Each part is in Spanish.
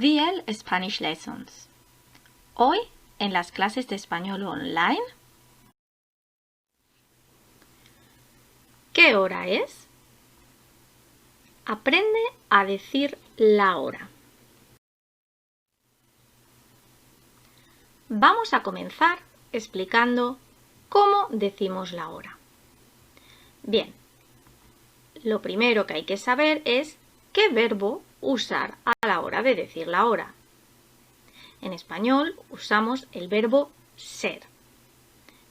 DL Spanish Lessons. Hoy, en las clases de español online, ¿qué hora es? Aprende a decir la hora. Vamos a comenzar explicando cómo decimos la hora. Bien, lo primero que hay que saber es qué verbo usar a la hora de decir la hora. En español usamos el verbo ser.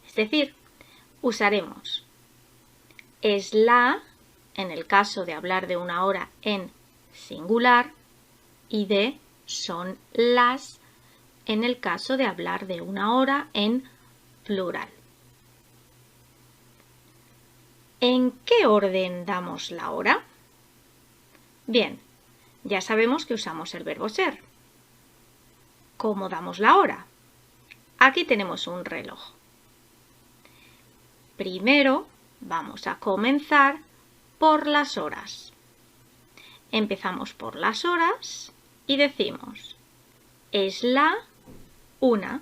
Es decir, usaremos es la en el caso de hablar de una hora en singular y de son las en el caso de hablar de una hora en plural. ¿En qué orden damos la hora? Bien, ya sabemos que usamos el verbo ser. ¿Cómo damos la hora? Aquí tenemos un reloj. Primero vamos a comenzar por las horas. Empezamos por las horas y decimos es la 1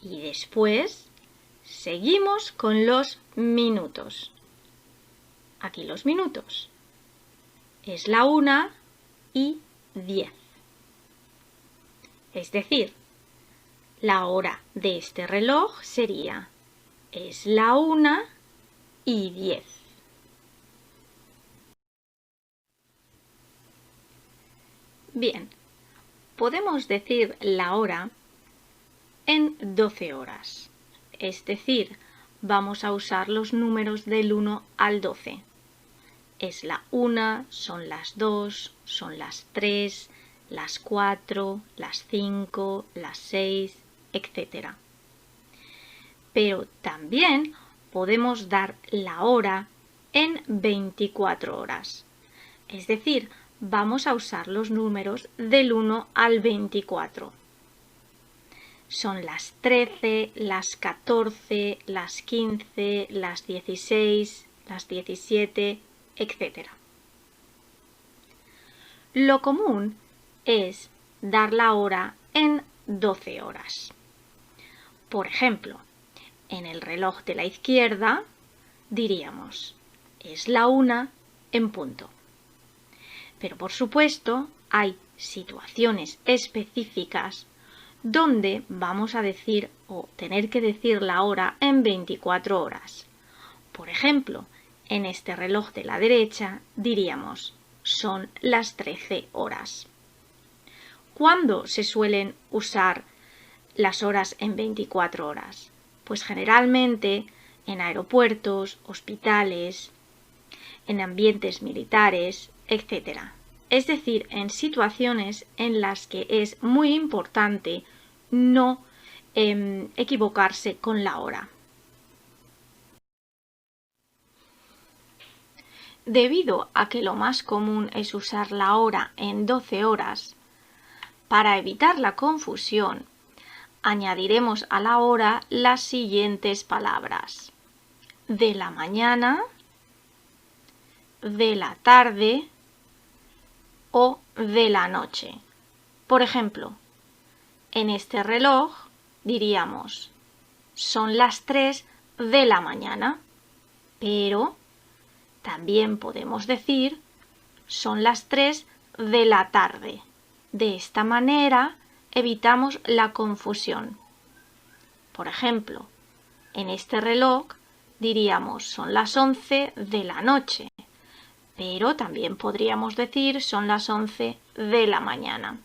y después seguimos con los minutos. Aquí los minutos. Es la 1:10. Es decir, la hora de este reloj sería es la 1:10. Bien, podemos decir la hora en 12 horas. Es decir, vamos a usar los números del 1 al 12. Es la 1, son las 2, son las 3, las 4, las 5, las 6, etc. Pero también podemos dar la hora en 24 horas. Es decir, vamos a usar los números del 1 al 24. Son las 13, las 14, las 15, las 16, las 17, etc. Lo común es dar la hora en 12 horas. Por ejemplo, en el reloj de la izquierda diríamos es la 1 en punto. Pero por supuesto hay situaciones específicas donde vamos a decir o tener que decir la hora en 24 horas. Por ejemplo, en este reloj de la derecha diríamos son las 13 horas. ¿Cuándo se suelen usar las horas en 24 horas? Pues generalmente en aeropuertos, hospitales, en ambientes militares, etc. Es decir, en situaciones en las que es muy importante no equivocarse con la hora. Debido a que lo más común es usar la hora en 12 horas, para evitar la confusión, añadiremos a la hora las siguientes palabras: de la mañana, de la tarde o de la noche. Por ejemplo, en este reloj diríamos son las 3 de la mañana, pero también podemos decir son las 3 de la tarde. De esta manera evitamos la confusión. Por ejemplo, en este reloj diríamos son las 11 de la noche, pero también podríamos decir son las 11 de la mañana.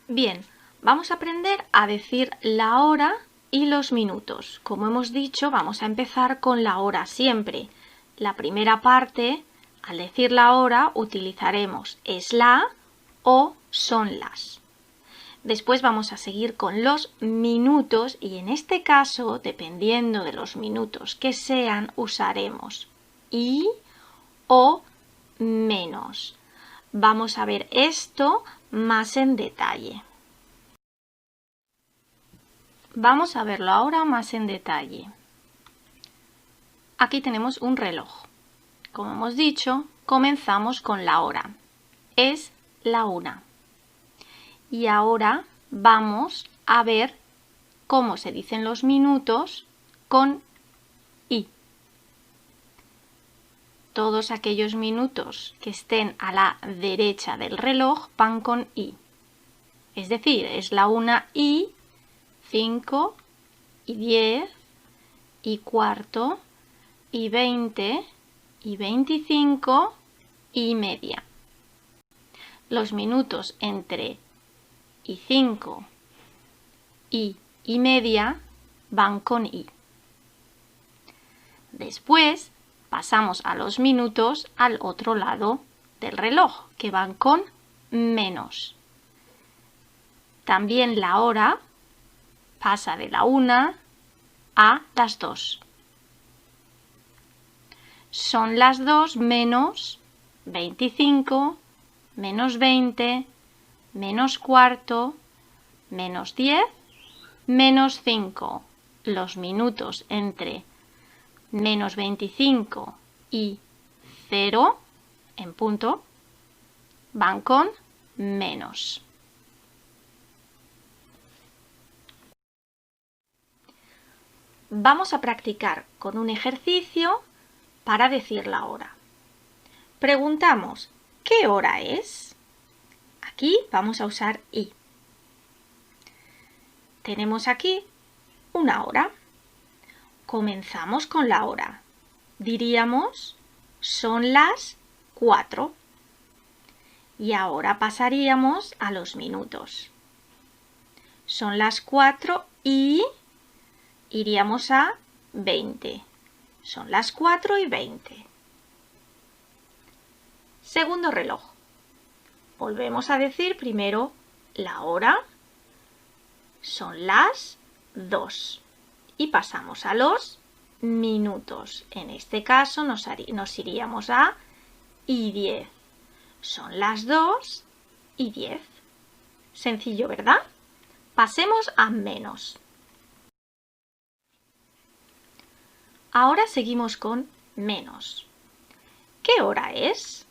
Bien, vamos a aprender a decir la hora y los minutos. Como hemos dicho, vamos a empezar con la hora siempre. La primera parte, al decir la hora, utilizaremos es la o son las. Después vamos a seguir con los minutos y en este caso, dependiendo de los minutos que sean, usaremos y o menos. Vamos a ver esto más en detalle. Vamos a verlo ahora más en detalle. Aquí tenemos un reloj. como hemos dicho, comenzamos con la hora. Es la 1. Y ahora vamos a ver cómo se dicen los minutos con I. Todos aquellos minutos que estén a la derecha del reloj van con I. Es decir, es la 1 y 5 y 10 y cuarto y 20 y 25 y media. Los minutos entre y 5 y media van con I. Después pasamos a los minutos al otro lado del reloj, que van con menos. También la hora pasa de la 1 a las 2. Son las 2 menos 25, menos 20, menos cuarto, menos 10, menos 5. Los minutos entre menos 25 y 0 en punto van con menos. Vamos a practicar con un ejercicio para decir la hora. Preguntamos, ¿qué hora es? Aquí vamos a usar I. Tenemos aquí una hora. Comenzamos con la hora. Diríamos, son las 4. Y ahora pasaríamos a los minutos. Son las 4 y iríamos a 20. Son las 4 y 20. Segundo reloj. Volvemos a decir primero la hora. Son las 2. Y pasamos a los minutos. En este caso nos iríamos a y 10. Son las 2 y 10. Sencillo, ¿verdad? Pasemos a menos. Ahora seguimos con menos. ¿Qué hora es?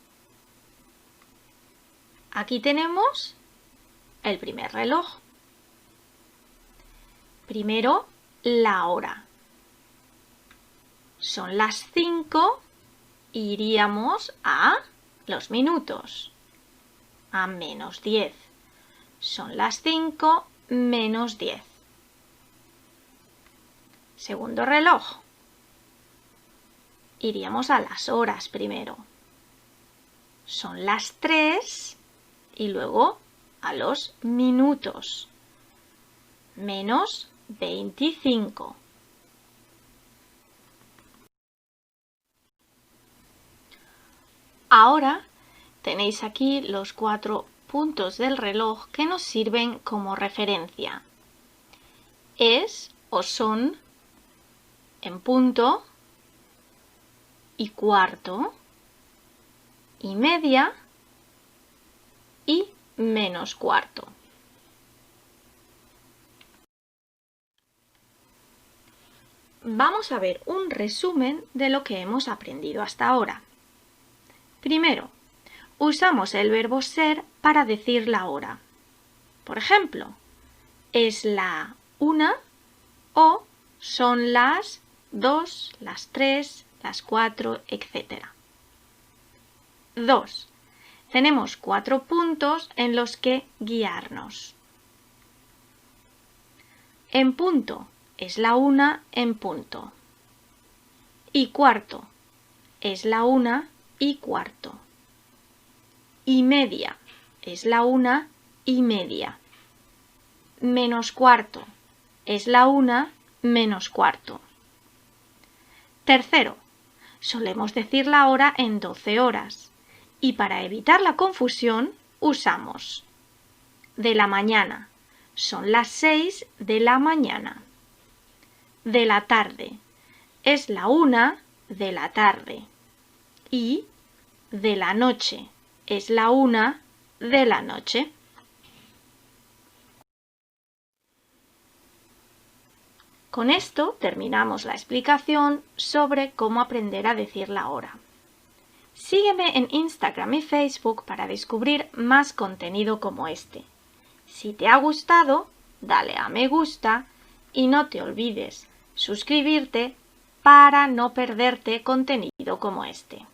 Aquí tenemos el primer reloj. Primero, la hora. Son las 5 y iríamos a los minutos. A menos 10. Son las 5 menos 10. Segundo reloj. Iríamos a las horas primero. Son las 3 y luego a los minutos. Menos 25. Ahora tenéis aquí los 4 puntos del reloj que nos sirven como referencia. Es o son en punto y cuarto y media y menos cuarto. Vamos a ver un resumen de lo que hemos aprendido hasta ahora. Primero, usamos el verbo ser para decir la hora. Por ejemplo, es la 1 o son las 2, las 3, las 4, etc. 2. Tenemos 4 puntos en los que guiarnos. En punto es la 1 en punto. Y cuarto es la 1 y cuarto. Y media es la 1 y media. Menos cuarto es la 1 menos cuarto. Tercero, solemos decir la hora en 12 horas. Y para evitar la confusión usamos de la mañana. Son las 6 de la mañana. De la tarde. Es la 1 de la tarde. Y de la noche. Es la 1 de la noche. Con esto terminamos la explicación sobre cómo aprender a decir la hora. Sígueme en Instagram y Facebook para descubrir más contenido como este. Si te ha gustado, dale a me gusta y no te olvides suscribirte para no perderte contenido como este.